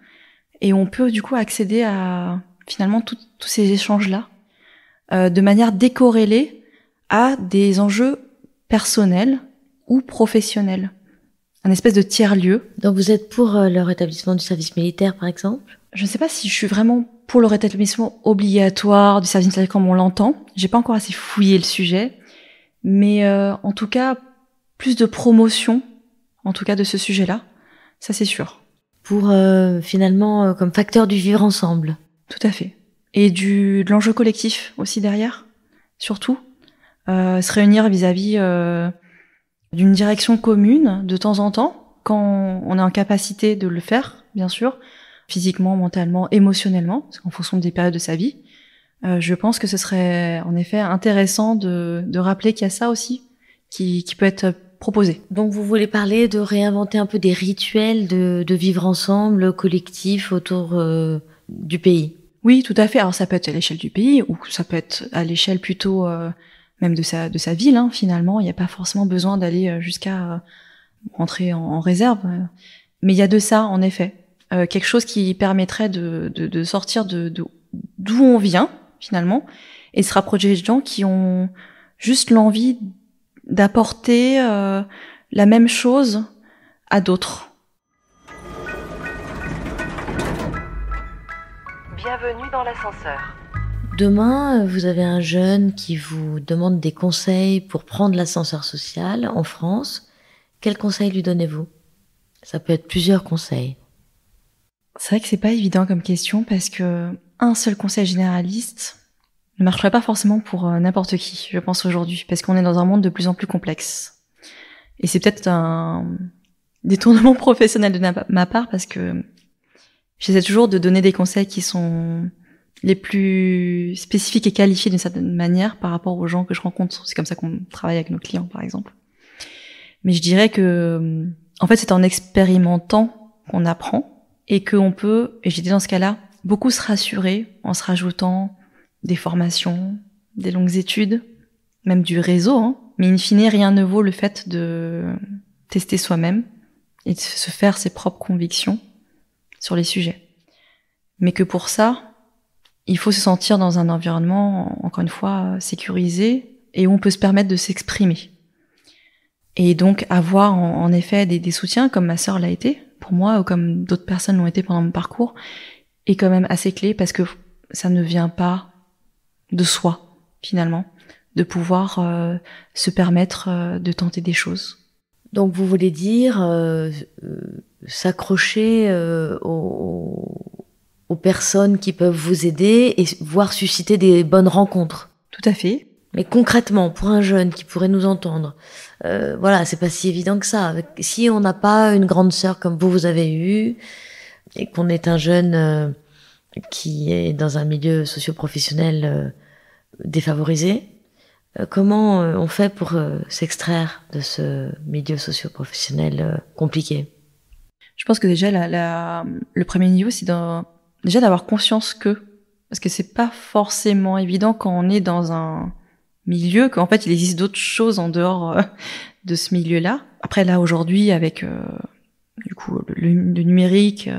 et on peut du coup accéder à finalement tous ces échanges-là de manière décorrélée à des enjeux personnels ou professionnels. Un espèce de tiers-lieu. Donc vous êtes pour le rétablissement du service militaire, par exemple ? Je ne sais pas si je suis vraiment pour le rétablissement obligatoire du service militaire comme on l'entend. J'ai pas encore assez fouillé le sujet. Mais en tout cas, plus de promotion, en tout cas de ce sujet-là, ça c'est sûr. Pour finalement, comme facteur du vivre ensemble. Tout à fait. Et de l'enjeu collectif aussi derrière, surtout. Se réunir vis-à-vis d'une direction commune de temps en temps, quand on est en capacité de le faire, bien sûr, physiquement, mentalement, émotionnellement, en fonction des périodes de sa vie. Je pense que ce serait en effet intéressant de rappeler qu'il y a ça aussi qui peut être proposé. Donc vous voulez parler de réinventer un peu des rituels de vivre ensemble, collectif, autour du pays ? Oui, tout à fait. Alors ça peut être à l'échelle du pays, ou ça peut être à l'échelle plutôt même de sa ville, hein, finalement. Il n'y a pas forcément besoin d'aller jusqu'à rentrer en réserve. Mais il y a de ça, en effet. Quelque chose qui permettrait de sortir d'où on vient, finalement, et se rapprocher des gens qui ont juste l'envie d'apporter la même chose à d'autres. Bienvenue dans l'ascenseur. Demain, vous avez un jeune qui vous demande des conseils pour prendre l'ascenseur social en France. Quels conseils lui donnez-vous? Ça peut être plusieurs conseils. C'est vrai que c'est pas évident comme question parce que un seul conseil généraliste ne marcherait pas forcément pour n'importe qui, je pense aujourd'hui, parce qu'on est dans un monde de plus en plus complexe. Et c'est peut-être un détournement professionnel de ma part parce que j'essaie toujours de donner des conseils qui sont les plus spécifiques et qualifiés d'une certaine manière par rapport aux gens que je rencontre. C'est comme ça qu'on travaille avec nos clients, par exemple. Mais je dirais que, en fait, c'est en expérimentant qu'on apprend et qu'on peut, et j'ai dit dans ce cas-là, beaucoup se rassurer en se rajoutant des formations, des longues études, même du réseau, hein. Mais in fine, rien ne vaut le fait de tester soi-même et de se faire ses propres convictions sur les sujets. Mais que pour ça, il faut se sentir dans un environnement, encore une fois, sécurisé et où on peut se permettre de s'exprimer. Et donc avoir en effet des soutiens, comme ma sœur l'a été, pour moi, ou comme d'autres personnes l'ont été pendant mon parcours, est quand même assez clé parce que ça ne vient pas de soi, finalement, de pouvoir se permettre de tenter des choses. Donc vous voulez dire s'accrocher aux personnes qui peuvent vous aider et voir susciter des bonnes rencontres. Tout à fait. Mais concrètement, pour un jeune qui pourrait nous entendre, voilà, c'est pas si évident que ça. Si on n'a pas une grande sœur comme vous avez eu, et qu'on est un jeune qui est dans un milieu socio-professionnel défavorisé, comment on fait pour s'extraire de ce milieu socio-professionnel compliqué? Je pense que déjà, le premier niveau, c'est déjà d'avoir conscience parce que c'est pas forcément évident quand on est dans un milieu, qu'en fait, il existe d'autres choses en dehors de ce milieu-là. Après, là, aujourd'hui, avec du coup le numérique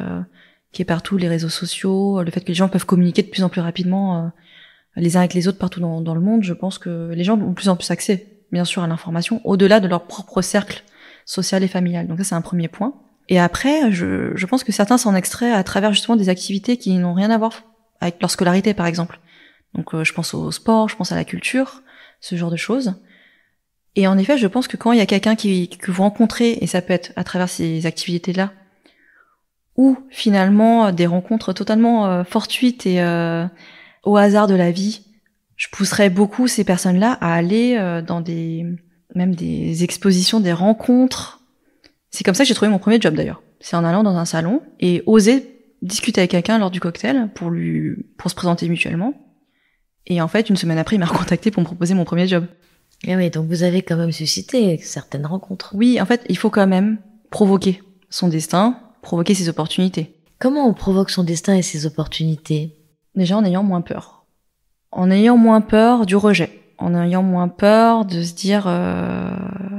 qui est partout, les réseaux sociaux, le fait que les gens peuvent communiquer de plus en plus rapidement les uns avec les autres partout dans le monde, je pense que les gens ont de plus en plus accès, bien sûr, à l'information, au-delà de leur propre cercle social et familial. Donc ça, c'est un premier point. Et après, je pense que certains s'en extraient à travers justement des activités qui n'ont rien à voir avec leur scolarité, par exemple. Donc je pense au sport, je pense à la culture, ce genre de choses. Et en effet, je pense que quand il y a quelqu'un que vous rencontrez, et ça peut être à travers ces activités-là, ou finalement des rencontres totalement fortuites et au hasard de la vie, je pousserais beaucoup ces personnes-là à aller dans même des expositions, des rencontres. C'est comme ça que j'ai trouvé mon premier job d'ailleurs. C'est en allant dans un salon et oser discuter avec quelqu'un lors du cocktail pour se présenter mutuellement. Et en fait, une semaine après, il m'a recontacté pour me proposer mon premier job. Et oui, donc vous avez quand même suscité certaines rencontres. Oui, en fait, il faut quand même provoquer son destin, provoquer ses opportunités. Comment on provoque son destin et ses opportunités? Déjà en ayant moins peur. En ayant moins peur du rejet. En ayant moins peur de se dire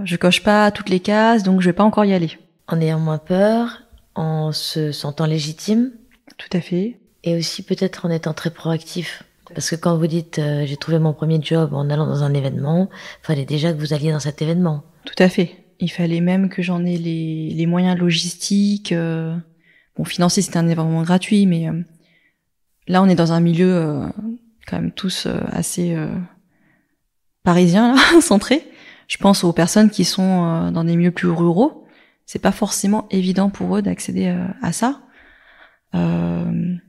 je coche pas toutes les cases, donc je vais pas encore y aller. En ayant moins peur, en se sentant légitime. Tout à fait. Et aussi peut-être en étant très proactif. Parce que quand vous dites j'ai trouvé mon premier job en allant dans un événement, fallait déjà que vous alliez dans cet événement. Tout à fait. Il fallait même que j'en ai les moyens logistiques. Bon, financier, c'était un événement gratuit, mais là, on est dans un milieu quand même tous assez parisiens, là, centrés. Je pense aux personnes qui sont dans des milieux plus ruraux. C'est pas forcément évident pour eux d'accéder à ça.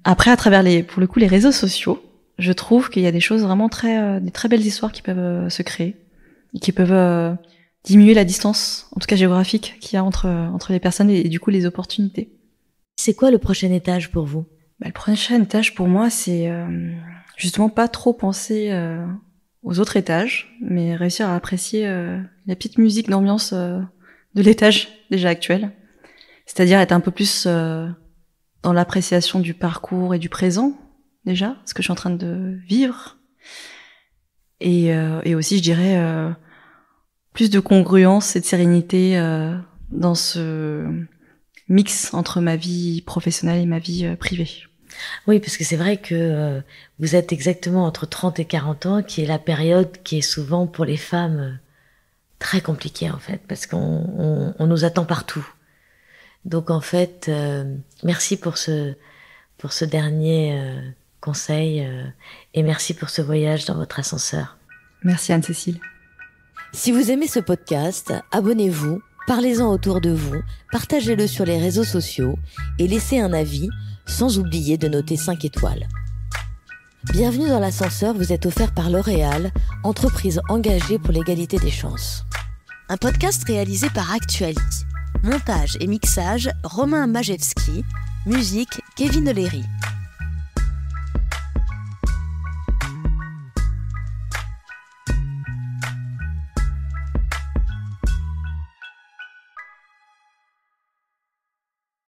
Après, à travers pour le coup, les réseaux sociaux, je trouve qu'il y a des choses vraiment des très belles histoires qui peuvent se créer et qui peuvent diminuer la distance, en tout cas géographique, qu'il y a entre les personnes et du coup les opportunités. C'est quoi le prochain étage pour vous? Le prochain étage pour moi, c'est justement pas trop penser aux autres étages, mais réussir à apprécier la petite musique d'ambiance de l'étage déjà actuel. C'est-à-dire être un peu plus dans l'appréciation du parcours et du présent, déjà, ce que je suis en train de vivre. Et aussi, je dirais, plus de congruence et de sérénité dans ce mix entre ma vie professionnelle et ma vie privée. Oui, parce que c'est vrai que vous êtes exactement entre 30 et 40 ans, qui est la période qui est souvent pour les femmes très compliquée en fait, parce qu'on nous attend partout. Donc en fait, merci pour ce dernier conseils et merci pour ce voyage dans votre ascenseur. Merci Anne-Cécile. Si vous aimez ce podcast, abonnez-vous, parlez-en autour de vous, partagez-le sur les réseaux sociaux et laissez un avis, sans oublier de noter 5 étoiles. Bienvenue dans l'ascenseur vous est offert par L'Oréal, entreprise engagée pour l'égalité des chances. Un podcast réalisé par Actuality. Montage et mixage, Romain Majewski. Musique, Kevin O'Leary.